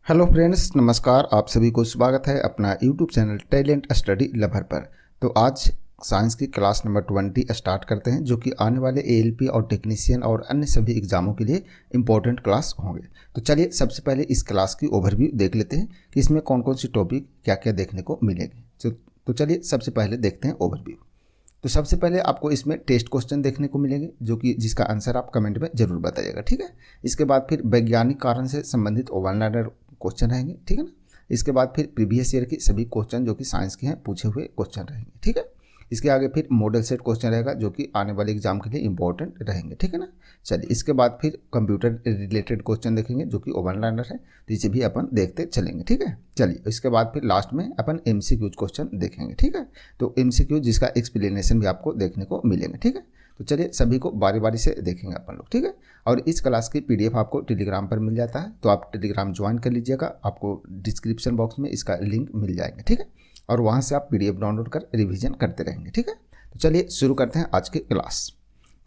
Hello friends, नमस्कार। आप सभी को स्वागत है अपना YouTube channel talent study lover पर। तो आज साइंस की क्लास नंबर 20 स्टार्ट करते हैं, जो कि आने वाले एएलपी और टेक्नीशियन और अन्य सभी एग्जामों के लिए इंपॉर्टेंट क्लास होंगे। तो चलिए सबसे पहले इस क्लास की ओवरव्यू देख लेते हैं कि इसमें कौन कौन सी टॉपिक क्या क्या देखने को मिलेगी। तो चलिए सबसे पहले देखते हैं ओवरव्यू। तो सबसे पहले आपको इसमें टेस्ट क्वेश्चन देखने को मिलेंगे, जो कि जिसका आंसर आप कमेंट में जरूर बताइएगा, ठीक है। इसके बाद फिर वैज्ञानिक कारण से संबंधित वन लाइनर क्वेश्चन रहेंगे, ठीक है ना। इसके बाद फिर प्रीवियस ईयर की सभी क्वेश्चन जो कि साइंस के हैं पूछे हुए क्वेश्चन रहेंगे, ठीक है। इसके आगे फिर मॉडल सेट क्वेश्चन रहेगा, जो कि आने वाले एग्जाम के लिए इंपॉर्टेंट रहेंगे, ठीक है ना। चलिए इसके बाद फिर कंप्यूटर रिलेटेड क्वेश्चन देखेंगे, जो कि वन लाइनर है, तो इसे भी अपन देखते चलेंगे, ठीक है। चलिए इसके बाद फिर लास्ट में अपन एमसीक्यू क्वेश्चन देखेंगे, ठीक है। तो एमसीक्यू जिसका एक्सप्लेनेशन भी आपको देखने को मिलेंगे, ठीक है। तो चलिए सभी को बारी बारी से देखेंगे अपन लोग, ठीक है। और इस क्लास की पीडीएफ आपको टेलीग्राम पर मिल जाता है, तो आप टेलीग्राम ज्वाइन कर लीजिएगा। आपको डिस्क्रिप्शन बॉक्स में इसका लिंक मिल जाएगा, ठीक है। और वहाँ से आप पीडीएफ डाउनलोड कर रिवीजन करते रहेंगे, ठीक है। तो चलिए शुरू करते हैं आज की क्लास।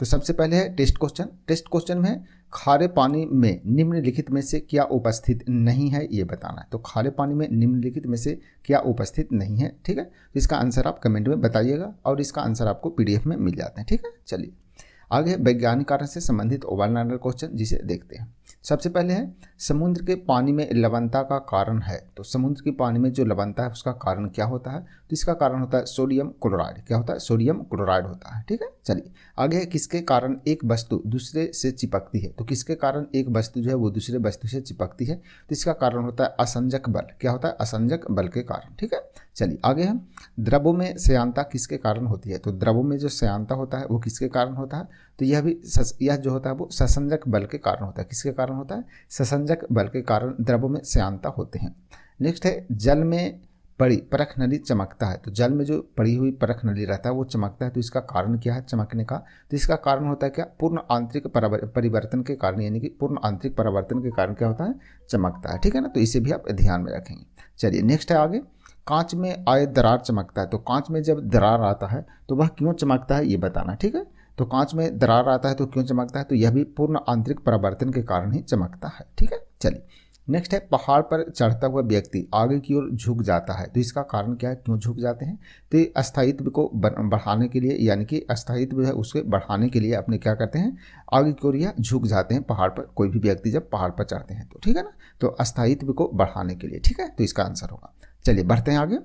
तो सबसे पहले है टेस्ट क्वेश्चन। टेस्ट क्वेश्चन में खारे पानी में निम्नलिखित में से क्या उपस्थित नहीं है, ये बताना है। तो खारे पानी में निम्नलिखित में से क्या उपस्थित नहीं है, ठीक है। तो इसका आंसर आप कमेंट में बताइएगा, और इसका आंसर आपको पीडीएफ में मिल जाते हैं, ठीक है। चलिए आगे वैज्ञानिक कारण से संबंधित वन लाइनर क्वेश्चन, जिसे देखते हैं। सबसे पहले है समुद्र के पानी में लवणता का कारण है। तो समुद्र के पानी में जो लवणता है उसका कारण क्या होता है? तो इसका कारण होता है सोडियम क्लोराइड। क्या होता है? सोडियम क्लोराइड होता है, ठीक है। चलिए आगे है किसके कारण एक वस्तु दूसरे से चिपकती है। तो किसके कारण एक वस्तु जो है वो दूसरे वस्तु से चिपकती है? तो इसका कारण होता है असंजक बल। क्या होता है? असंजक बल के कारण, ठीक है। चलिए आगे हम द्रवों में श्यानता किसके कारण होती है। तो द्रवों में जो श्यानता होता है वो किसके कारण होता है? तो यह जो होता है वो ससंजक बल के कारण होता है। किसके कारण होता है? ससंजक बल के कारण द्रवों में श्यानता होते हैं। नेक्स्ट है जल में पड़ी परख नली चमकता है। तो जल में जो पड़ी हुई परख नली रहता है वो चमकता है। तो इसका कारण क्या है चमकने का? तो इसका कारण होता है क्या? पूर्ण आंतरिक परिवर्तन के कारण, यानी कि पूर्ण आंतरिक परिवर्तन के कारण क्या होता है? चमकता है, ठीक है ना। तो इसे भी आप ध्यान में रखेंगे। चलिए नेक्स्ट है आगे, कांच में आए दरार चमकता है। तो कांच में जब दरार आता है तो वह क्यों चमकता है, ये बताना, ठीक है। तो कांच में दरार आता है तो क्यों चमकता है? तो यह भी पूर्ण आंतरिक परावर्तन के कारण ही चमकता है, ठीक है। चलिए नेक्स्ट है पहाड़ पर चढ़ता हुआ व्यक्ति आगे की ओर झुक जाता है। तो इसका कारण क्या है, क्यों झुक जाते हैं? तो ये अस्थायित्व को बढ़ाने के लिए, यानी कि अस्थायित्व है उसके बढ़ाने के लिए अपने क्या करते हैं, आगे की ओर या झुक जाते हैं पहाड़ पर। कोई भी व्यक्ति जब पहाड़ पर चढ़ते हैं तो, ठीक है ना। तो अस्थायित्व को बढ़ाने के लिए, ठीक है। तो इसका आंसर होगा। चलिए बढ़ते हैं आगे।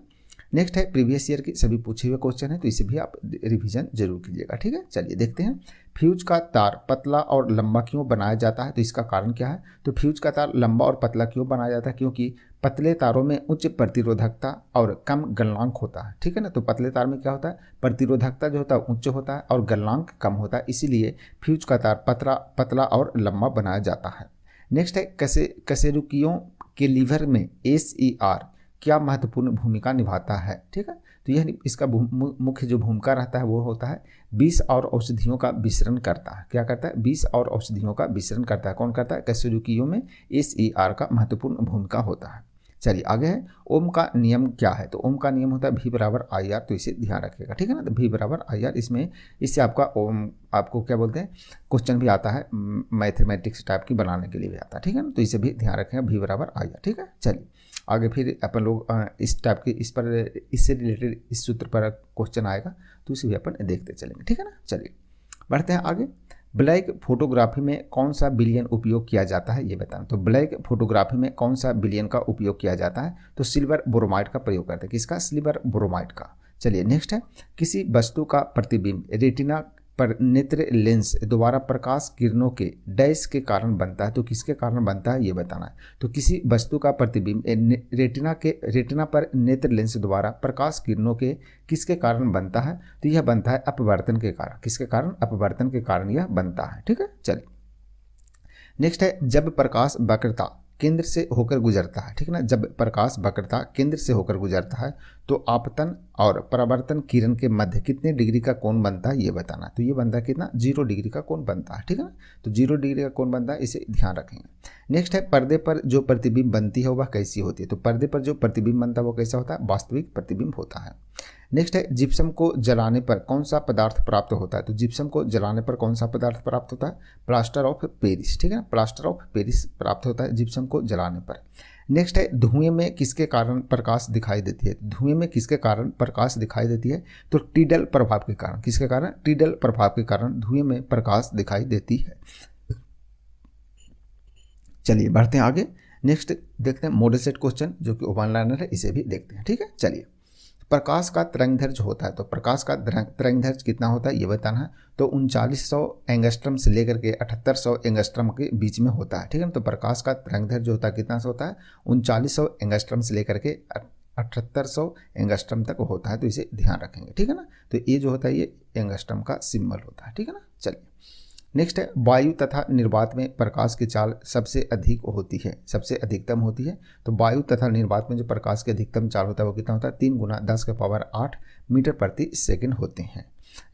नेक्स्ट है प्रीवियस ईयर की सभी पूछे हुए क्वेश्चन है, तो इसे भी आप रिवीजन जरूर कीजिएगा, ठीक है। चलिए देखते हैं फ्यूज का तार पतला और लंबा क्यों बनाया जाता है। तो इसका कारण क्या है? तो फ्यूज का तार लंबा और पतला क्यों बनाया जाता है? क्योंकि पतले तारों में उच्च प्रतिरोधकता और कम गलनांक होता है, ठीक है ना। तो पतले तार में क्या होता है, प्रतिरोधकता जो होता है उच्च होता है और गलनांक कम होता है, इसीलिए फ्यूज का तार पतला और लंबा बनाया जाता है। नेक्स्ट है कशेरुकियों के लीवर में SER क्या महत्वपूर्ण भूमिका निभाता है, ठीक है। तो यह इसका मुख्य जो भूमिका रहता है वो होता है विष और औषधियों का मिश्रण करता है। क्या करता है? विष और औषधियों का मिश्रण करता है। कौन करता है? कशेरुकियों में SER का महत्वपूर्ण भूमिका होता है। चलिए आगे है ओम का नियम क्या है। तो ओम का नियम होता है V = IR। तो इसे ध्यान रखिएगा, ठीक है ना। तो V = IR, इससे आपका ओम आपको क्या बोलते हैं क्वेश्चन भी आता है, मैथमेटिक्स टाइप की बनाने के लिए भी आता है, ठीक है ना। तो इसे भी ध्यान रखेंगे V = IR, ठीक है। चलिए आगे फिर अपन लोग इस टाइप के इससे रिलेटेड इस सूत्र पर क्वेश्चन आएगा, तो इसे भी अपन देखते चलेंगे, ठीक है ना। चलिए बढ़ते हैं आगे। ब्लैक फोटोग्राफी में कौन सा विलयन उपयोग किया जाता है, ये बताना। तो ब्लैक फोटोग्राफी में कौन सा विलयन का उपयोग किया जाता है? तो सिल्वर ब्रोमाइड का प्रयोग करते हैं। किसका? सिल्वर ब्रोमाइड का। चलिए नेक्स्ट है किसी वस्तु का प्रतिबिंब रेटिना पर नेत्र लेंस द्वारा प्रकाश किरणों के डैश के कारण बनता है। तो किसके कारण बनता है, ये बताना है। तो किसी वस्तु का प्रतिबिंब रेटिना पर नेत्र लेंस द्वारा प्रकाश किरणों के किसके कारण बनता है? तो यह बनता है अपवर्तन के कारण। किसके कारण? अपवर्तन के कारण यह बनता है, ठीक है। चलिए नेक्स्ट है जब प्रकाश वक्रता केंद्र से होकर गुजरता है, ठीक है ना। जब प्रकाश वक्रता केंद्र से होकर गुजरता है तो आपतन और परावर्तन किरण के मध्य कितने डिग्री का कोण बनता है, ये बताना। तो ये बनता है कितना? 0 डिग्री का कोण बनता है, ठीक है ना। तो 0 डिग्री का कोण बनता है, इसे ध्यान रखेंगे। नेक्स्ट है पर्दे पर जो प्रतिबिंब बनती है वह कैसी होती है। तो पर्दे पर जो प्रतिबिंब बनता है वो कैसा होता है? वास्तविक प्रतिबिंब होता है। नेक्स्ट है जिप्सम को जलाने पर कौन सा पदार्थ प्राप्त होता है। तो जिप्सम को जलाने पर कौन सा पदार्थ प्राप्त होता है? प्लास्टर ऑफ पेरिस, ठीक है ना। प्लास्टर ऑफ पेरिस प्राप्त होता है जिप्सम को जलाने पर। नेक्स्ट है धुएं में किसके कारण प्रकाश दिखाई देती है। धुएं में किसके कारण प्रकाश दिखाई देती है, तो टीडल प्रभाव के कारण। किसके कारण, टीडल प्रभाव के कारण धुएं में प्रकाश दिखाई देती है। चलिए बढ़ते हैं आगे। नेक्स्ट देखते हैं मॉडल सेट क्वेश्चन जो कि वन लाइनर है, इसे भी देखते हैं। ठीक है, चलिए। प्रकाश का तरंगदैर्घ्य होता है, तो प्रकाश का तरंगदैर्घ्य कितना होता है ये बताना है। तो 3900 एंगस्ट्रम से लेकर के 7800 एंगस्ट्रम के बीच में होता है। ठीक है ना, तो प्रकाश का तरंगदैर्घ्य होता है कितना से होता है, 3900 एंगस्ट्रम से लेकर के 7800 एंगस्ट्रम तक होता है। तो इसे ध्यान रखेंगे। ठीक है ना, तो ये जो होता है ये एंगस्ट्रम का सिंबल होता है। ठीक है ना, चलिए। नेक्स्ट है वायु तथा निर्वात में प्रकाश की चाल सबसे अधिक होती है, सबसे अधिकतम होती है। तो वायु तथा निर्वात में जो प्रकाश की अधिकतम चाल होता है वो कितना होता है, 3 × 10⁸ मीटर प्रति सेकंड होते हैं।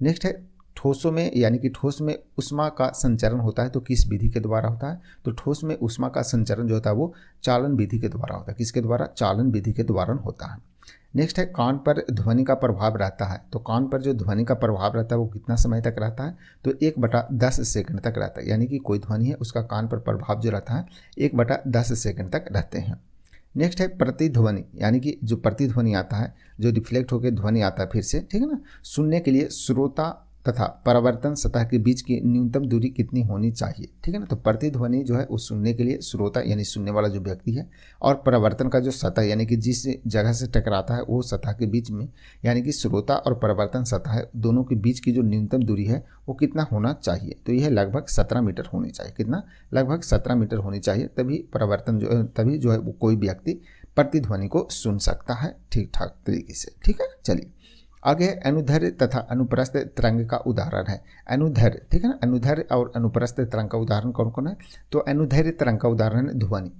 नेक्स्ट है ठोसों में, यानी कि ठोस में उष्मा का संचरण होता है तो किस विधि के द्वारा होता है, तो ठोस में उष्मा का संचरण जो होता है वो चालन विधि के द्वारा होता है। किसके द्वारा, चालन विधि के द्वारा होता है। नेक्स्ट है कान पर ध्वनि का प्रभाव रहता है, तो कान पर जो ध्वनि का प्रभाव रहता है वो कितना समय तक रहता है, तो 1/10 सेकंड तक रहता है। यानी कि कोई ध्वनि है उसका कान पर प्रभाव जो रहता है 1/10 सेकंड तक रहते हैं। नेक्स्ट है प्रतिध्वनि, यानी कि जो प्रतिध्वनि आता है, जो रिफ्लेक्ट होकर ध्वनि आता है फिर से, ठीक है ना, सुनने के लिए श्रोता तथा परावर्तन सतह के बीच की न्यूनतम दूरी कितनी होनी चाहिए। ठीक है ना, तो प्रतिध्वनि जो है वो सुनने के लिए श्रोता यानी सुनने वाला जो व्यक्ति है और परावर्तन का जो सतह यानी कि जिस जगह से टकराता है वो सतह के बीच में, यानी कि श्रोता और परावर्तन सतह है दोनों के बीच की जो न्यूनतम दूरी है वो कितना होना चाहिए, तो यह लगभग 17 मीटर होनी चाहिए। कितना, लगभग 17 मीटर होनी चाहिए, तभी जो है वो कोई व्यक्ति प्रतिध्वनि को सुन सकता है ठीक ठाक तरीके से। ठीक है, चलिए आगे है अनुदैर्घ्य तथा अनुप्रस्थ तरंग का उदाहरण है। अनुदैर्घ्य, ठीक है ना, अनुदैर्घ्य और अनुप्रस्थ तरंग का उदाहरण कौन कौन है, तो अनुदैर्घ्य तरंग का उदाहरण है ध्वनि।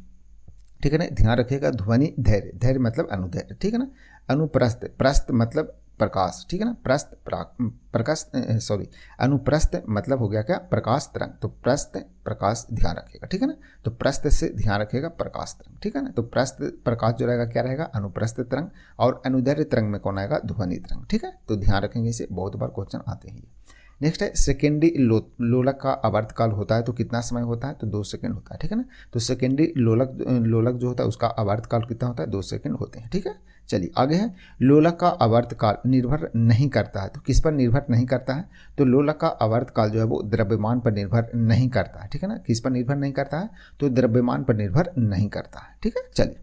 ठीक है ना, ध्यान रखिएगा, ध्वनि धैर्य, धैर्य मतलब अनुदैर्घ्य। ठीक है ना, अनुप्रस्थ, प्रस्थ मतलब प्रकाश। ठीक है ना, अनुप्रस्थ मतलब हो गया क्या, प्रकाश तरंग। तो प्रस्थ प्रकाश ध्यान रखिएगा। ठीक है ना, तो प्रस्थ से ध्यान रखिएगा प्रकाश तरंग। ठीक है ना, तो प्रस्थ प्रकाश जो रहेगा क्या रहेगा, अनुप्रस्थ तरंग, और अनुदैर्घ्य तरंग में कौन आएगा, ध्वनि तरंग। ठीक है, तो ध्यान रखेंगे, इसे बहुत बार क्वेश्चन आते हैं। नेक्स्ट है सेकेंडरी लोलक का आवर्तकाल होता है तो कितना समय होता है, तो 2 सेकंड होता है। ठीक है ना, तो सेकेंडरी लोलक जो होता है उसका आवर्तकाल कितना होता है, 2 सेकंड होते हैं। ठीक है, चलिए आगे है लोलक का आवर्तकाल निर्भर नहीं करता है, तो किस पर निर्भर नहीं करता है, तो लोलक का आवर्तकाल जो है वो द्रव्यमान पर निर्भर नहीं करता है। ठीक है ना, किस पर निर्भर नहीं करता है, तो द्रव्यमान पर निर्भर नहीं करता है। ठीक है, चलिए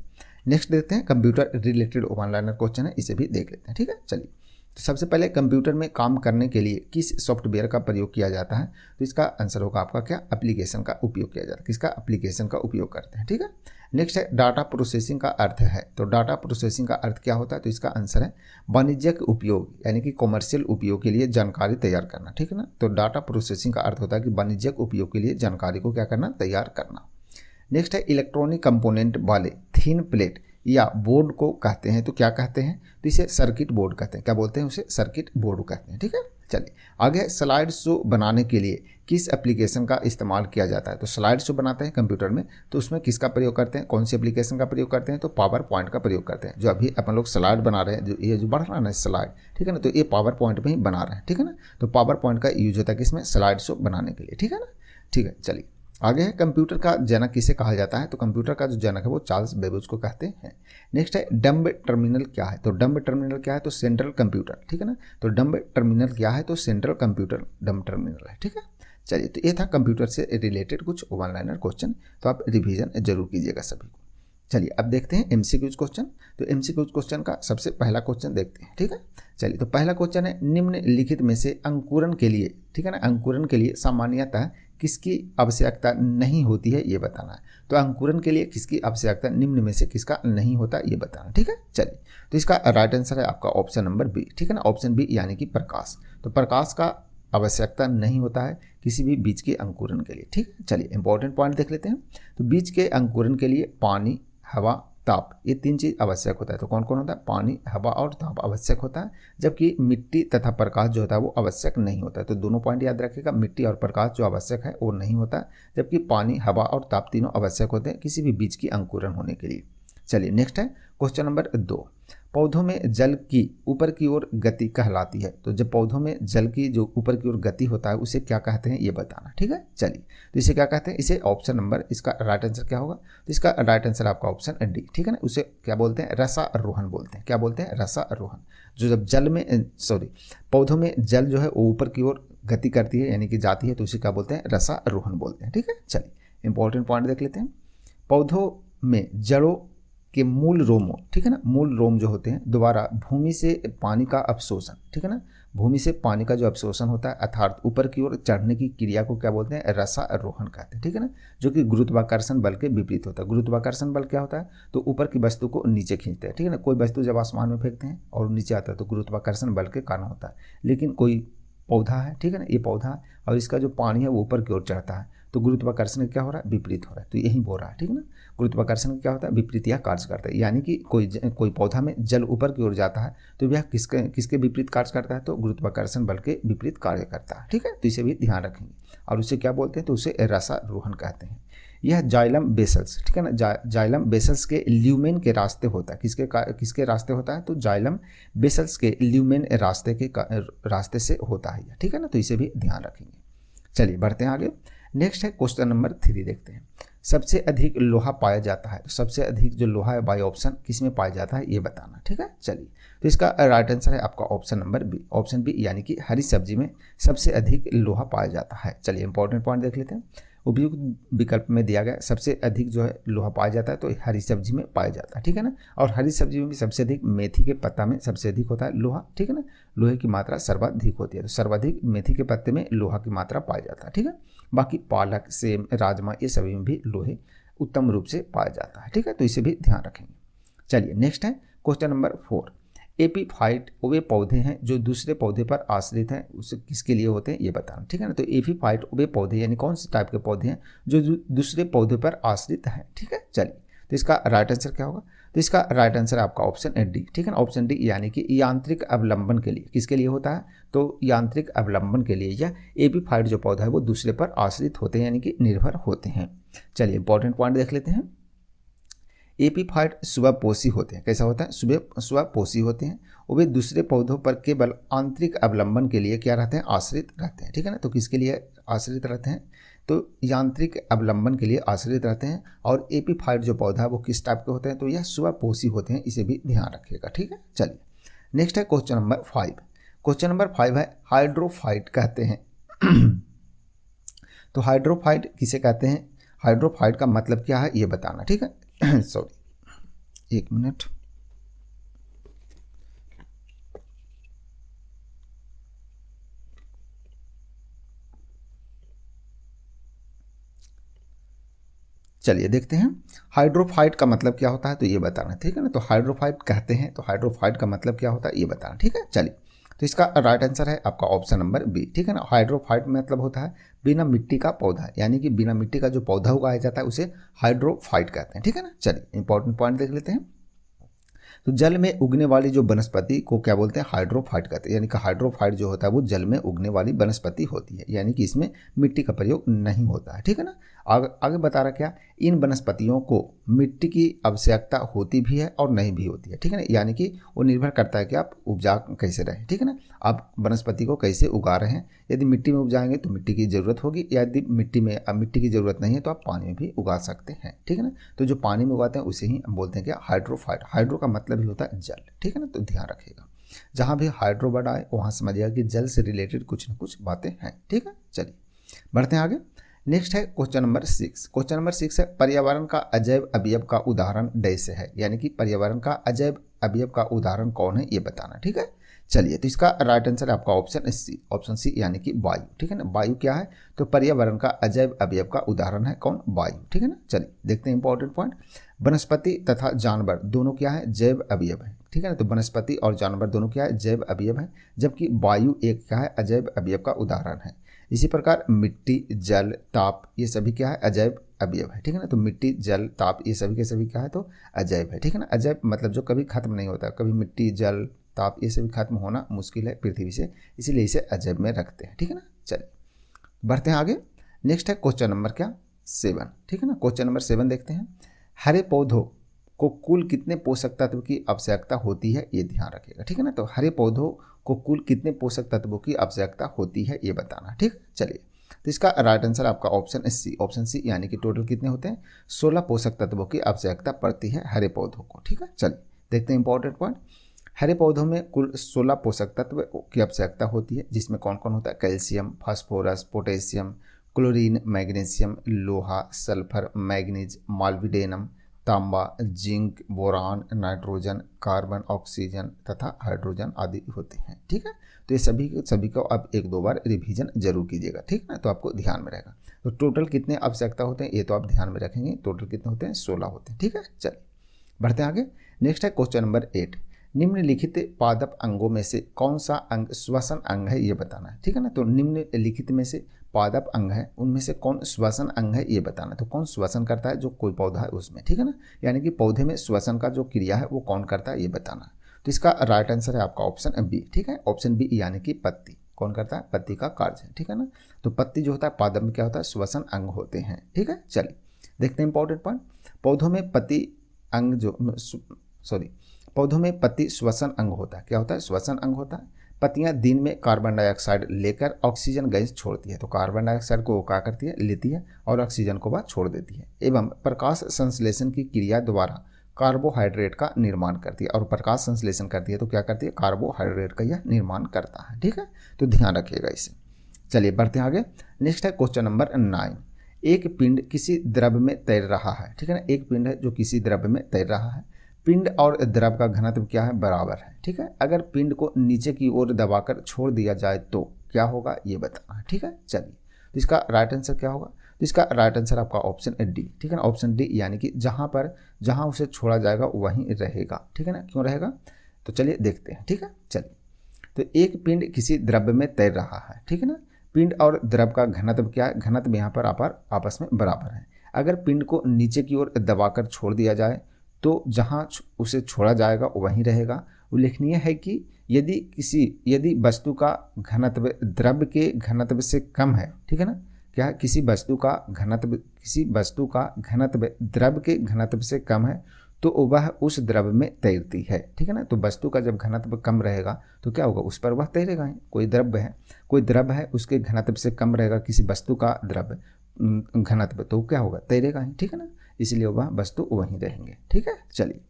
नेक्स्ट देखते हैं computer related one liner question है, इसे भी देख लेते हैं। ठीक है, चलिए तो सबसे पहले कंप्यूटर में काम करने के लिए किस सॉफ्टवेयर का प्रयोग किया जाता है, तो इसका आंसर होगा आपका क्या, एप्लीकेशन का उपयोग किया जाता है। किसका, एप्लीकेशन का उपयोग करते हैं। ठीक है, नेक्स्ट है डाटा प्रोसेसिंग का अर्थ है, तो डाटा प्रोसेसिंग का अर्थ क्या होता है, तो इसका आंसर है वाणिज्यिक उपयोग यानी कि कॉमर्शियल उपयोग के लिए जानकारी तैयार करना। ठीक है ना, तो डाटा प्रोसेसिंग का अर्थ होता है कि वाणिज्यिक उपयोग के लिए जानकारी को क्या करना, तैयार करना। नेक्स्ट है इलेक्ट्रॉनिक कंपोनेंट वाले थिन प्लेट या बोर्ड को कहते हैं, तो क्या कहते हैं, तो इसे सर्किट बोर्ड कहते हैं। क्या बोलते हैं उसे, सर्किट बोर्ड कहते हैं। ठीक है, चलिए आगे स्लाइड शो बनाने के लिए किस एप्लीकेशन का इस्तेमाल किया जाता है, तो स्लाइड शो बनाते हैं कंप्यूटर में तो उसमें किसका प्रयोग करते हैं, कौन सी एप्लीकेशन का प्रयोग करते हैं, तो पावर पॉइंट का प्रयोग करते हैं। जो अभी अपन लोग स्लाइड बना रहे हैं, जो ये जो बढ़ रहा है ना स्लाइड, ठीक है ना, तो ये पावर पॉइंट में ही बना रहे हैं। ठीक है ना, तो पावर पॉइंट का यूज होता है किसमें, स्लाइड शो बनाने के लिए। ठीक है ना, ठीक है, चलिए आगे है कंप्यूटर का जनक किसे कहा जाता है, तो कंप्यूटर का जो जनक है वो चार्ल्स बेबेज को कहते हैं। नेक्स्ट है डम्ब टर्मिनल क्या है, तो डम्ब टर्मिनल क्या है, तो सेंट्रल कंप्यूटर। ठीक है ना, तो डम्ब टर्मिनल क्या है, तो सेंट्रल कंप्यूटर डम्ब टर्मिनल है। ठीक है, चलिए तो ये था कंप्यूटर से रिलेटेड कुछ वन लाइनर क्वेश्चन, तो आप रिवीजन जरूर कीजिएगा सभी को। चलिए अब देखते हैं एमसीक्यूज क्वेश्चन, तो एमसीक्यूज क्वेश्चन का सबसे पहला क्वेश्चन देखते हैं। ठीक है, चलिए तो पहला क्वेश्चन है निम्नलिखित में से अंकुरन के लिए, ठीक है ना, अंकुरन के लिए सामान्यतः किसकी आवश्यकता नहीं होती है ये बताना है। तो अंकुरन के लिए किसकी आवश्यकता निम्न में से किसका नहीं होता ये बताना। ठीक है, चलिए तो इसका राइट आंसर है आपका ऑप्शन नंबर बी। ठीक है ना, ऑप्शन बी यानी कि प्रकाश, तो प्रकाश का आवश्यकता नहीं होता है किसी भी बीज के अंकुरन के लिए। ठीक है, चलिए इंपॉर्टेंट पॉइंट देख लेते हैं। तो बीज के अंकुरन के लिए पानी, हवा, ताप, ये 3 चीज़ आवश्यक होता है। तो कौन कौन होता है, पानी, हवा और ताप आवश्यक होता है, जबकि मिट्टी तथा प्रकाश जो होता है वो आवश्यक नहीं होता है। तो दोनों पॉइंट याद रखिएगा, मिट्टी और प्रकाश जो आवश्यक है वो नहीं होता, जबकि पानी, हवा और ताप तीनों आवश्यक होते हैं किसी भी बीज की अंकुरन होने के लिए। चलिए नेक्स्ट है क्वेश्चन नंबर 2, पौधों में जल की ऊपर की ओर गति कहलाती है। तो जब पौधों में जल की जो ऊपर की ओर गति होता है उसे क्या कहते हैं ये बताना, ठीक है। चलिए तो इसे क्या कहते हैं, इसे ऑप्शन नंबर, इसका राइट आंसर क्या होगा, तो इसका राइट आंसर आपका ऑप्शन डी, ठीक है ना। उसे क्या बोलते हैं, रसारोहण बोलते हैं। क्या बोलते हैं, रसारोहण। जो जब जल में पौधों में जल जो है वो ऊपर की ओर गति करती है यानी कि जाती है, तो उसे क्या बोलते हैं, रसारोहण बोलते हैं, ठीक है। चलिए इंपॉर्टेंट पॉइंट देख लेते हैं। पौधों में जड़ों के मूल रोमों, ठीक है ना, मूल रोम जो होते हैं द्वारा भूमि से पानी का अवशोषण, ठीक है ना, भूमि से पानी का जो अवशोषण होता है अर्थात ऊपर की ओर चढ़ने की क्रिया को क्या बोलते हैं, रसारोहण कहते हैं, ठीक है ना। जो कि गुरुत्वाकर्षण बल के विपरीत होता है। गुरुत्वाकर्षण बल क्या होता है, तो ऊपर की वस्तु को नीचे खींचते हैं, ठीक है ना। कोई वस्तु जब आसमान में फेंकते हैं और नीचे आता है तो गुरुत्वाकर्षण बल के कारण होता है। लेकिन कोई पौधा है, ठीक है ना, ये पौधा है और इसका जो पानी है वो ऊपर की ओर चढ़ता है तो गुरुत्वाकर्षण क्या हो रहा है, विपरीत हो रहा है। तो यही बोल रहा है, ठीक है ना। गुरुत्वाकर्षण क्या होता है, विपरीत या कार्य करता है। यानी कि कोई पौधा में जल ऊपर की ओर जाता है तो यह किसके विपरीत कार्य करता है, तो गुरुत्वाकर्षण बल के विपरीत कार्य करता है, ठीक है। तो इसे भी ध्यान रखेंगे। और उसे क्या बोलते हैं, तो उसे रसारोहण कहते हैं। यह जाइलम बेसल्स, ठीक है ना, जाइलम बेसल्स के ल्यूमेन के रास्ते होता है। किसके रास्ते होता है, तो जाइलम बेसल्स के ल्यूमेन रास्ते से होता है, ठीक है ना। तो इसे भी ध्यान रखेंगे। चलिए बढ़ते हैं आगे। नेक्स्ट है क्वेश्चन नंबर 3, देखते हैं। सबसे अधिक लोहा पाया जाता है, तो सबसे अधिक जो लोहा है बाई ऑप्शन किस में पाया जाता है ये बताना, ठीक है। चलिए तो इसका राइट आंसर है आपका option number B, option B, यानी कि हरी सब्जी में सबसे अधिक लोहा पाया जाता है। चलिए इंपॉर्टेंट पॉइंट देख लेते हैं। उपयुक्त विकल्प में दिया गया सबसे अधिक जो है लोहा पाया जाता है तो हरी सब्जी में पाया जाता है, ठीक है ना। और हरी सब्जी में भी सबसे अधिक मेथी के पत्ता में सबसे अधिक होता है लोहा, ठीक है ना। लोहे की मात्रा सर्वाधिक होती है, तो सर्वाधिक मेथी के पत्ते में लोहा की मात्रा पाया जाता है, ठीक है। बाकी पालक, सेम, राजमा ये सभी में भी लोहे उत्तम रूप से पाया जाता है, ठीक है। तो इसे भी ध्यान रखेंगे। चलिए नेक्स्ट है क्वेश्चन नंबर 4, एपीफाइट वे पौधे हैं जो दूसरे पौधे पर आश्रित हैं, उसे किसके लिए होते हैं ये बताना, ठीक है ना। तो एपीफाइट वे पौधे यानी कौन से टाइप के पौधे हैं जो दूसरे पौधे पर आश्रित हैं, ठीक है। चलिए तो इसका राइट आंसर क्या होगा, तो इसका राइट आंसर आपका ऑप्शन डी, ठीक है ना, ऑप्शन डी, यानी कि यांत्रिक अवलंबन के लिए। किसके लिए होता है, तो यांत्रिक अवलंबन के लिए यह एपीफाइट जो पौधा है वो दूसरे पर आश्रित होते हैं यानी कि निर्भर होते हैं। चलिए इंपॉर्टेंट पॉइंट देख लेते हैं। एपीफाइट स्वपोषी होते हैं। कैसा होता है, स्वपोषी होते हैं। और वे दूसरे पौधों पर केवल आंतरिक अवलंबन के लिए क्या रहते हैं, आश्रित रहते हैं, ठीक है ना। तो किसके लिए आश्रित रहते हैं, तो यांत्रिक अवलंबन के लिए आश्रित रहते हैं। और एपीफाइट जो पौधा है वो किस टाइप के होते हैं, तो यह स्वपोषी होते हैं, इसे भी ध्यान रखिएगा, ठीक है। चलिए नेक्स्ट है क्वेश्चन नंबर 5। क्वेश्चन नंबर 5 है हाइड्रोफाइट कहते हैं। तो हाइड्रोफाइट किसे कहते हैं, हाइड्रोफाइट का मतलब क्या है ये बताना, ठीक है। सॉरी एक मिनट। चलिए देखते हैं हाइड्रोफाइट का मतलब क्या होता है, तो ये बताना, ठीक है ना। तो हाइड्रोफाइट कहते हैं, तो हाइड्रोफाइट का मतलब क्या होता है ये बताना, ठीक है। चलिए तो इसका राइट आंसर है आपका ऑप्शन नंबर बी, ठीक है ना। हाइड्रोफाइट मतलब होता है बिना मिट्टी का पौधा, यानी कि बिना मिट्टी का जो पौधा उगाया जाता है उसे हाइड्रोफाइट कहते हैं, ठीक है ना। चलिए इंपॉर्टेंट पॉइंट देख लेते हैं। तो जल में उगने वाली जो वनस्पति को क्या बोलते हैं, हाइड्रोफाइट कहते हैं। यानी कि हाइड्रोफाइट जो होता है वो जल में उगने वाली वनस्पति होती है, यानी कि इसमें मिट्टी का प्रयोग नहीं होता है, ठीक है ना। आगे बता रहा क्या, इन वनस्पतियों को मिट्टी की आवश्यकता होती भी है और नहीं भी होती है, ठीक है ना। यानी कि वो निर्भर करता है कि आप उपजा कैसे रहे, ठीक है ना। आप वनस्पति को कैसे उगा रहे हैं। यदि मिट्टी में उगाएंगे तो मिट्टी की ज़रूरत होगी, यदि मिट्टी की ज़रूरत नहीं है तो आप पानी में भी उगा सकते हैं, ठीक है ना। तो जो पानी में उगाते हैं उसे ही हम बोलते हैं क्या, हाइड्रोफाइट। हाइड्रो का मतलब ही होता है जल, ठीक है ना। तो ध्यान रखिएगा, जहाँ भी हाइड्रो वर्ड आए वहाँ समझिएगा कि जल से रिलेटेड कुछ न कुछ बातें हैं, ठीक है। चलिए बढ़ते हैं आगे। नेक्स्ट है क्वेश्चन नंबर 6। क्वेश्चन नंबर 6 है पर्यावरण का अजैव अवयव का उदाहरण डैश है, यानी कि पर्यावरण का अजैव अवयव का उदाहरण कौन है ये बताना, ठीक है। चलिए तो इसका राइट आंसर है आपका ऑप्शन सी, यानी कि वायु, ठीक है ना। वायु क्या है, तो पर्यावरण का अजैव अवयव का उदाहरण है कौन, वायु, ठीक है ना। चलिए देखते हैं इंपॉर्टेंट पॉइंट। वनस्पति तथा जानवर दोनों क्या है, जैव अवयव है, ठीक है ना। तो वनस्पति और जानवर दोनों क्या है, जैव अवयव है, जबकि वायु एक क्या है, अजैव अवयव का उदाहरण है। इसी प्रकार मिट्टी, जल, ताप ये सभी क्या है, अजैव अवयव है, ठीक है ना। तो मिट्टी, जल, ताप ये सभी के सभी क्या है, तो अजैव है, ठीक है ना। अजैव मतलब जो कभी खत्म नहीं होता, कभी मिट्टी, जल, ताप ये सभी खत्म होना मुश्किल है पृथ्वी से, इसीलिए इसे अजैव में रखते हैं, ठीक है ना। चलिए बढ़ते हैं आगे। नेक्स्ट है क्वेश्चन नंबर क्या, 7, ठीक है ना। क्वेश्चन नंबर 7 देखते हैं। हरे पौधों को कुल कितने पोषक तत्व की आवश्यकता होती है, ये ध्यान रखिएगा, ठीक है ना। तो हरे पौधों को कुल कितने पोषक तत्वों की आवश्यकता होती है, ये बताना, ठीक। चलिए, तो इसका राइट आंसर आपका ऑप्शन सी, ऑप्शन सी, यानी कि टोटल कितने होते हैं, 16 पोषक तत्वों की आवश्यकता पड़ती है हरे पौधों को, ठीक है। चलिए देखते हैं इंपॉर्टेंट पॉइंट। हरे पौधों में कुल 16 पोषक तत्व की आवश्यकता होती है, जिसमें कौन कौन होता है, calcium, phosphorus, potassium, chlorine, magnesium, लोहा, सल्फर, मैग्नीज, मॉलिब्डेनम, तांबा, zinc, boron, nitrogen, carbon, oxygen तथा हाइड्रोजन आदि होते हैं, ठीक है। तो ये सभी को आप 1-2 बार रिवीजन जरूर कीजिएगा, ठीक है ना, तो आपको ध्यान में रहेगा। तो टोटल कितने आवश्यकता होते हैं ये तो आप ध्यान में रखेंगे, टोटल कितने होते हैं, 16 होते हैं, ठीक है। चलिए बढ़ते हैं आगे। नेक्स्ट है क्वेश्चन नंबर 8। निम्नलिखित पादप अंगों में से कौन सा अंग श्वसन अंग है, ये बताना है, ठीक है ना। तो निम्नलिखित में से पादप अंग है, उनमें से कौन श्वसन अंग है, ये बताना। तो कौन श्वसन करता है, जो कोई पौधा है उसमें, ठीक है ना, यानी कि पौधे में श्वसन का जो क्रिया है वो कौन करता है, ये बताना। तो इसका राइट आंसर है आपका ऑप्शन बी, ठीक है, ऑप्शन बी, यानी कि पत्ती। कौन करता है, पत्ती का कार्य है, ठीक है ना। तो पत्ती जो होता है पादप में क्या होता है, श्वसन अंग होते हैं, ठीक है। चलिए देखते हैं इंपॉर्टेंट पॉइंट। पौधों में पत्ती अंग पौधों में पत्ती श्वसन अंग होता है, क्या होता है, श्वसन अंग होता है। पत्तियां दिन में कार्बन डाइऑक्साइड लेकर ऑक्सीजन गैस छोड़ती है, तो कार्बन डाइऑक्साइड को वो क्या करती है, लेती है, और ऑक्सीजन को वह छोड़ देती है, एवं प्रकाश संश्लेषण की क्रिया द्वारा कार्बोहाइड्रेट का निर्माण करती है, और प्रकाश संश्लेषण करती है तो क्या करती है, कार्बोहाइड्रेट का यह निर्माण करता है, ठीक है। तो ध्यान रखिएगा इसे। चलिए बढ़ते हैं आगे। नेक्स्ट है क्वेश्चन नंबर 9। एक पिंड किसी द्रव में तैर रहा है, ठीक है ना, एक पिंड है जो किसी द्रव में तैर रहा है। पिंड और द्रव का घनत्व क्या है, बराबर है, ठीक है। अगर पिंड को नीचे की ओर दबाकर छोड़ दिया जाए तो क्या होगा, ये बताना है, ठीक है। चलिए, तो इसका राइट आंसर क्या होगा, तो इसका राइट आंसर आपका ऑप्शन डी, ठीक है ना, ऑप्शन डी, यानी कि जहां उसे छोड़ा जाएगा वहीं रहेगा, ठीक है ना। क्यों रहेगा, तो चलिए देखते हैं, ठीक है। चलिए, तो एक पिंड किसी द्रव्य में तैर रहा है, ठीक है ना। पिंड और द्रव का घनत्व क्या है, घनत्व यहाँ पर आपस में बराबर है। अगर पिंड को नीचे की ओर दबाकर छोड़ दिया जाए तो जहां उसे छोड़ा जाएगा वहीं रहेगा। उल्लेखनीय है कि यदि वस्तु का घनत्व द्रव के घनत्व से कम है, ठीक है ना, क्या किसी वस्तु का घनत्व द्रव के घनत्व से कम है तो वह उस द्रव में तैरती है, ठीक है ना। तो वस्तु का जब घनत्व कम रहेगा तो क्या होगा, उस पर वह तैरेगा ही। कोई द्रव है उसके घनत्व से कम रहेगा किसी वस्तु का घनत्व, तो क्या होगा, तैरेगा ही, ठीक है ना, इसलिए वह वस्तु वहीं रहेंगे, ठीक है। चलिए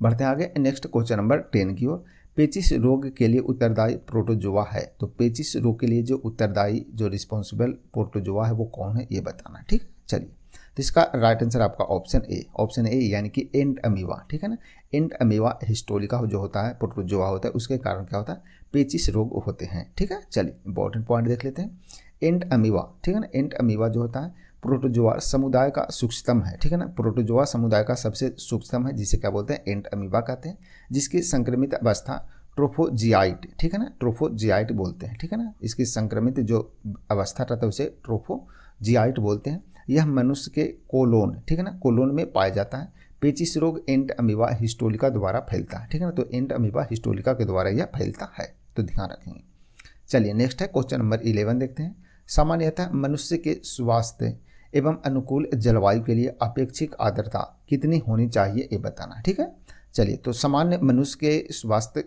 बढ़ते हैं आगे। नेक्स्ट क्वेश्चन नंबर 10 की ओर। पेचिश रोग के लिए उत्तरदायी प्रोटोजोआ है, तो पेचिश रोग के लिए जो उत्तरदायी जो रिस्पॉन्सिबल प्रोटोजोआ है वो कौन है, ये बताना, ठीक है। चलिए, तो इसका राइट आंसर आपका ऑप्शन ए, यानी कि एंट अमीबा, ठीक है ना। एंट अमीबा हिस्टोरिका जो होता है, प्रोटोजोआ होता है, उसके कारण क्या होता है, पेचिश रोग होते हैं, ठीक है। चलिए इंपॉर्टेंट पॉइंट देख लेते हैं। एंट अमीबा, ठीक है ना, एंट अमीबा जो होता है प्रोटोजोआ समुदाय का सूक्ष्मतम है, ठीक है ना। प्रोटोजोआ समुदाय का सबसे सूक्ष्मतम है, जिसे क्या बोलते हैं, एंट अमीबा कहते हैं, जिसकी संक्रमित अवस्था ट्रोफोजियाइट, ठीक है ना, ट्रोफोजियाइट बोलते हैं, ठीक है ना। इसकी संक्रमित जो अवस्था रहता है उसे ट्रोफोजियाइट बोलते हैं। यह मनुष्य के कोलोन, ठीक है ना, कोलोन में पाया जाता है। पेचिश रोग एंट अमीबा हिस्टोरिका द्वारा फैलता है, ठीक है ना, तो एंट अमीबा हिस्टोरिका के द्वारा यह फैलता है, तो ध्यान रखेंगे। चलिए नेक्स्ट है क्वेश्चन नंबर 11 देखते हैं। सामान्यतः मनुष्य के स्वास्थ्य एवं अनुकूल जलवायु के लिए अपेक्षित आर्द्रता कितनी होनी चाहिए, ये बताना, ठीक है। चलिए, तो सामान्य मनुष्य के स्वास्थ्य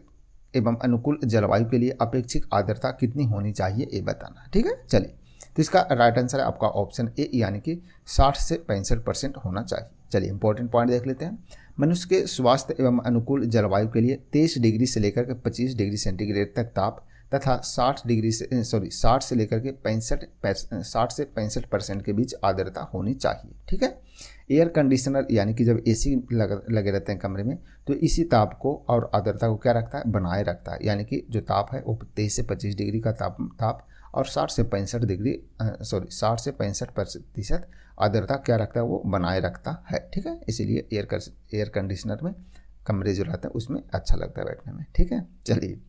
एवं अनुकूल जलवायु के लिए अपेक्षित आर्द्रता कितनी होनी चाहिए, ये बताना, ठीक है। चलिए, तो इसका राइट आंसर है आपका ऑप्शन ए, यानी कि 60 से 65% होना चाहिए। चलिए इंपॉर्टेंट पॉइंट देख लेते हैं। मनुष्य के स्वास्थ्य एवं अनुकूल जलवायु के लिए 23 डिग्री से लेकर के 25 डिग्री सेंटीग्रेड तक ताप तथा 60 से लेकर के 65% के बीच आर्द्रता होनी चाहिए, ठीक है। एयर कंडीशनर यानी कि जब एसी लगे रहते हैं कमरे में तो इसी ताप को और आर्द्रता को क्या रखता है, बनाए रखता है, यानी कि जो ताप है वो 23 से 25 डिग्री का ताप और 60 से 65% आर्द्रता क्या रखता है, वो बनाए रखता है, ठीक है। इसीलिए एयर कंडीशनर में कमरे जो रहते हैं उसमें अच्छा लगता है बैठने में, ठीक है। चलिए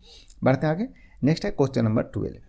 बढ़ते हैं आगे। नेक्स्ट है क्वेश्चन नंबर 12।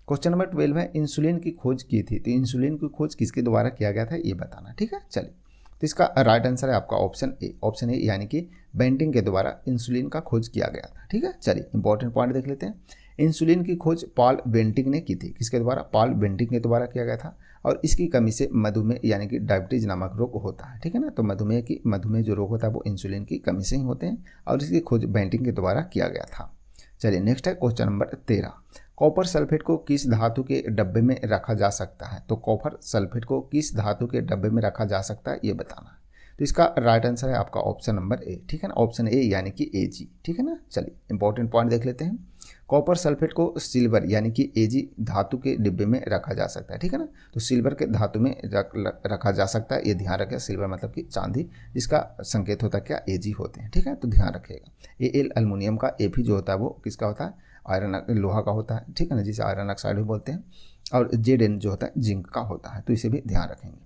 क्वेश्चन नंबर 12 है इंसुलिन की खोज की थी, तो इंसुलिन की खोज किसके द्वारा किया गया था, ये बताना, ठीक है। चलिए, तो इसका राइट आंसर है आपका ऑप्शन ए, यानी कि बेंटिंग के द्वारा इंसुलिन का खोज किया गया था, ठीक है। चलिए इंपॉर्टेंट पॉइंट देख लेते हैं। इंसुलिन की खोज पॉल बेंटिंग ने की थी, किसके द्वारा, पॉल बेंटिंग के द्वारा किया गया था। और इसकी कमी से मधुमेह यानी कि डायबिटीज नामक रोग होता है, ठीक है ना। तो मधुमेह जो रोग होता है वो इंसुलिन की कमी से ही होते हैं और इसकी खोज बेंटिंग के द्वारा किया गया था। चलिए नेक्स्ट है क्वेश्चन नंबर 13। कॉपर सल्फेट को किस धातु के डब्बे में रखा जा सकता है? तो कॉपर सल्फेट को किस धातु के डब्बे में रखा जा सकता है ये बताना है। तो इसका राइट आंसर है आपका ऑप्शन नंबर ए, ठीक है ना, ऑप्शन ए यानी कि Ag, ठीक है ना। चलिए इंपॉर्टेंट पॉइंट देख लेते हैं। कॉपर सल्फेट को सिल्वर यानी कि Ag धातु के डिब्बे में रखा जा सकता है, ठीक है ना। तो सिल्वर के धातु में रखा जा सकता है, ये ध्यान रखें। सिल्वर मतलब कि चांदी, जिसका संकेत होता है क्या? Ag होते हैं, ठीक है, तो ध्यान रखिएगा। Al अल्मोनियम का, Fe जो होता है वो किसका होता है? आयरन, लोहा का होता है, ठीक है ना, जिसे आयरन ऑक्साइड भी बोलते हैं। और Zn जो होता है जिंक का होता है, तो इसे भी ध्यान रखेंगे।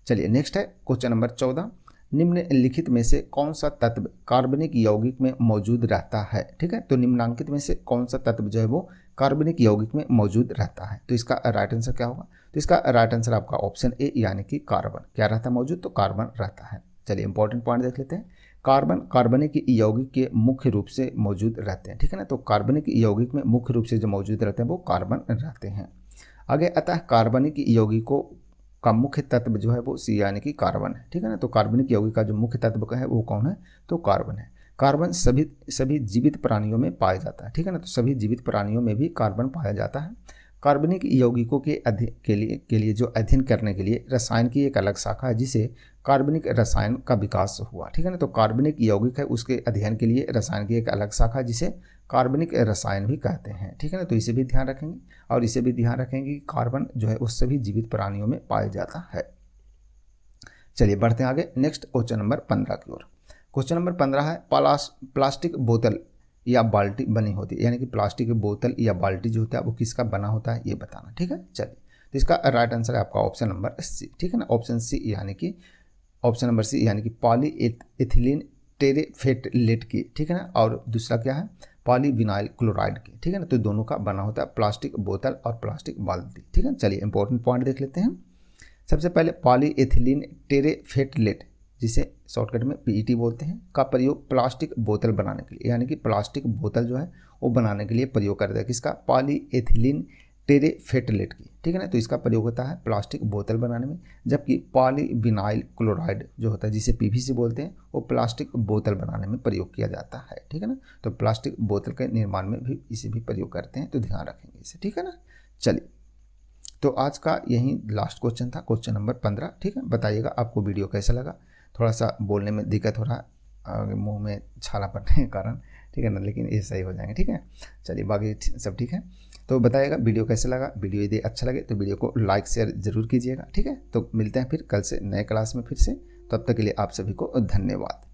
चलिए नेक्स्ट है क्वेश्चन नंबर 14। निम्नलिखित में से कौन सा तत्व कार्बनिक यौगिक में मौजूद रहता है? ठीक है, तो निम्नांकित में से कौन सा तत्व जो है वो कार्बनिक यौगिक में मौजूद रहता है? तो इसका राइट आंसर क्या होगा? तो इसका राइट आंसर आपका ऑप्शन ए यानी कि कार्बन। क्या रहता है मौजूद? तो कार्बन रहता है। चलिए इंपॉर्टेंट पॉइंट देख लेते हैं। कार्बनिक यौगिक के मुख्य रूप से मौजूद रहते हैं, ठीक है ना। तो कार्बनिक यौगिक में मुख्य रूप से जो मौजूद रहते हैं वो कार्बन रहते हैं। आगे अतः कार्बनिक यौगिकों का मुख्य तत्व जो है वो सी यानी कि कार्बन है, ठीक है ना। तो कार्बनिक यौगिक का जो मुख्य तत्व का है वो कौन है? तो कार्बन है। कार्बन सभी जीवित प्राणियों में पाया जाता है, ठीक है ना। तो सभी जीवित प्राणियों में भी कार्बन पाया जाता है। कार्बनिक यौगिकों के लिए जो अध्ययन करने के लिए रसायन की एक अलग शाखा है जिसे कार्बनिक रसायन का विकास हुआ, ठीक है ना। तो कार्बनिक यौगिक है, उसके अध्ययन के लिए रसायन की एक अलग शाखा है जिसे कार्बनिक रसायन भी कहते हैं, ठीक है ना। तो इसे भी ध्यान रखेंगे और इसे भी ध्यान रखेंगे कि कार्बन जो है वो सभी जीवित प्राणियों में पाया जाता है। चलिए बढ़ते हैं आगे नेक्स्ट क्वेश्चन नंबर 15 की ओर। क्वेश्चन नंबर 15 है प्लास्टिक बोतल या बाल्टी बनी होती है, यानी कि प्लास्टिक की बोतल या बाल्टी जो होता है वो किसका बना होता है ये बताना, ठीक है। चलिए तो इसका राइट आंसर है आपका ऑप्शन नंबर सी, ठीक है ना, ऑप्शन सी यानी कि ऑप्शन नंबर सी यानी कि पॉलीएथिलीन टेरेफेटलेट की, ठीक है ना। और दूसरा क्या है? पॉलीविनाइल क्लोराइड की, ठीक है ना। तो दोनों का बना होता है प्लास्टिक बोतल और प्लास्टिक बाल्टी, ठीक है। चलिए इंपॉर्टेंट पॉइंट देख लेते हैं। सबसे पहले पॉलीएथिलीन टेरेफेटलेट, जिसे शॉर्टकट में पीईटी बोलते हैं, का प्रयोग प्लास्टिक बोतल बनाने के लिए, यानी कि प्लास्टिक बोतल जो है वो बनाने के लिए प्रयोग करता है किसका? पॉलीएथिलीन टेरेफेटलेट की, ठीक है ना। तो इसका प्रयोग होता है प्लास्टिक बोतल बनाने में, जबकि पॉलीविनाइल क्लोराइड जो होता है जिसे पीवीसी बोलते हैं वो प्लास्टिक बोतल बनाने में प्रयोग किया जाता है, ठीक है ना। तो प्लास्टिक बोतल के निर्माण में भी इसे भी प्रयोग करते हैं, तो ध्यान रखेंगे इसे, ठीक है ना। चलिए तो आज का यही लास्ट क्वेश्चन था, क्वेश्चन नंबर 15, ठीक है। बताइएगा आपको वीडियो कैसा लगा। थोड़ा सा बोलने में दिक्कत हो रहा है मुंह में छाला पड़ने के कारण, ठीक है ना, लेकिन ये सही हो जाएंगे, ठीक है। चलिए बाकी सब ठीक है। तो बताइएगा वीडियो कैसे लगा। वीडियो यदि अच्छा लगे तो वीडियो को लाइक शेयर जरूर कीजिएगा, ठीक है। तो मिलते हैं फिर कल से नए क्लास में फिर से, तब तक के लिए आप सभी को धन्यवाद।